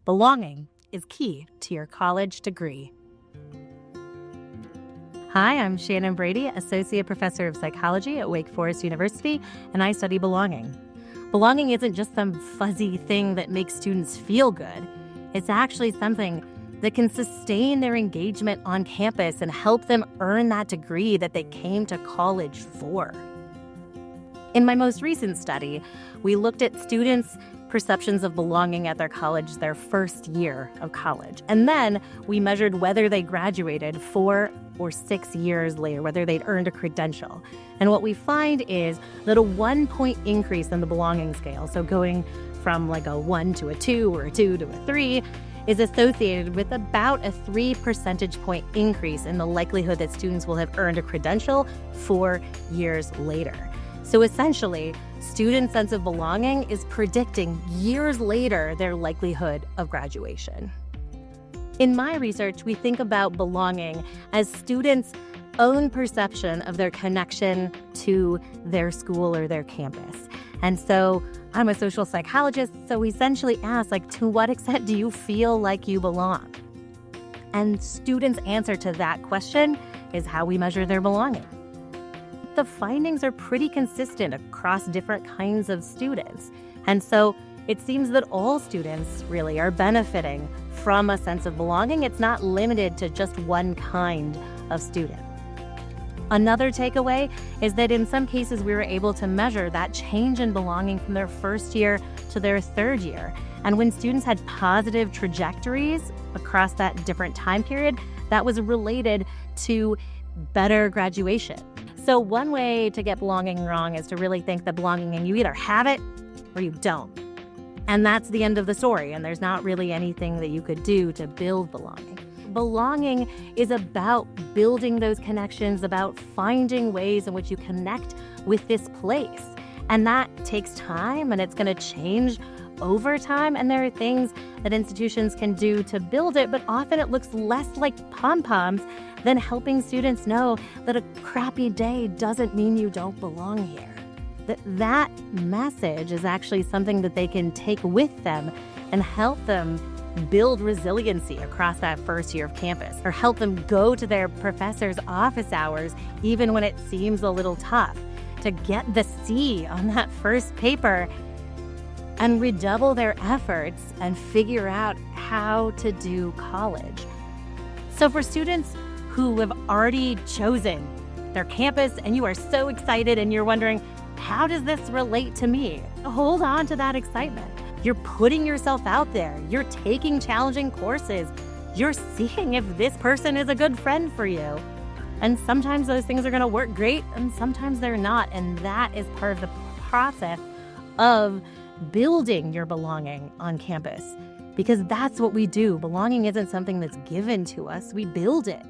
Belonging is key to your college degree. Hi, I'm Shannon Brady, Associate Professor of Psychology at Wake Forest University, and I study belonging. Belonging isn't just some fuzzy thing that makes students feel good. It's actually something that can sustain their engagement on campus and help them earn that degree that they came to college for. In my most recent study, we looked at students' perceptions of belonging at their college their first year of college. And then we measured whether they graduated 4 or 6 years later, whether they'd earned a credential. And what we find is that a 1-point increase in the belonging scale, so going from like a 1 to a 2 or a 2 to a 3, is associated with about a 3 percentage point increase in the likelihood that students will have earned a credential 4 years later. So essentially, students' sense of belonging is predicting years later their likelihood of graduation. In my research, we think about belonging as students' own perception of their connection to their school or their campus. And so I'm a social psychologist, so we essentially ask, to what extent do you feel like you belong? And students' answer to that question is how we measure their belonging. The findings are pretty consistent across different kinds of students. And so it seems that all students really are benefiting from a sense of belonging. It's not limited to just one kind of student. Another takeaway is that in some cases we were able to measure that change in belonging from their first year to their third year. And when students had positive trajectories across that different time period, that was related to better graduation. So one way to get belonging wrong is to really think that belonging, and you either have it or you don't. And that's the end of the story, and there's not really anything that you could do to build belonging. Belonging is about building those connections, about finding ways in which you connect with this place. And that takes time, and it's going to change over time. And there are things that institutions can do to build it, but often it looks less like pom-poms than helping students know that a crappy day doesn't mean you don't belong here. That message is actually something that they can take with them and help them build resiliency across that first year of campus, or help them go to their professor's office hours even when it seems a little tough, to get the C on that first paper and redouble their efforts and figure out how to do college. So for students who have already chosen their campus and you are so excited and you're wondering, how does this relate to me? Hold on to that excitement. You're putting yourself out there. You're taking challenging courses. You're seeing if this person is a good friend for you. And sometimes those things are going to work great and sometimes they're not. And that is part of the process of building your belonging on campus, because that's what we do. Belonging isn't something that's given to us. We build it.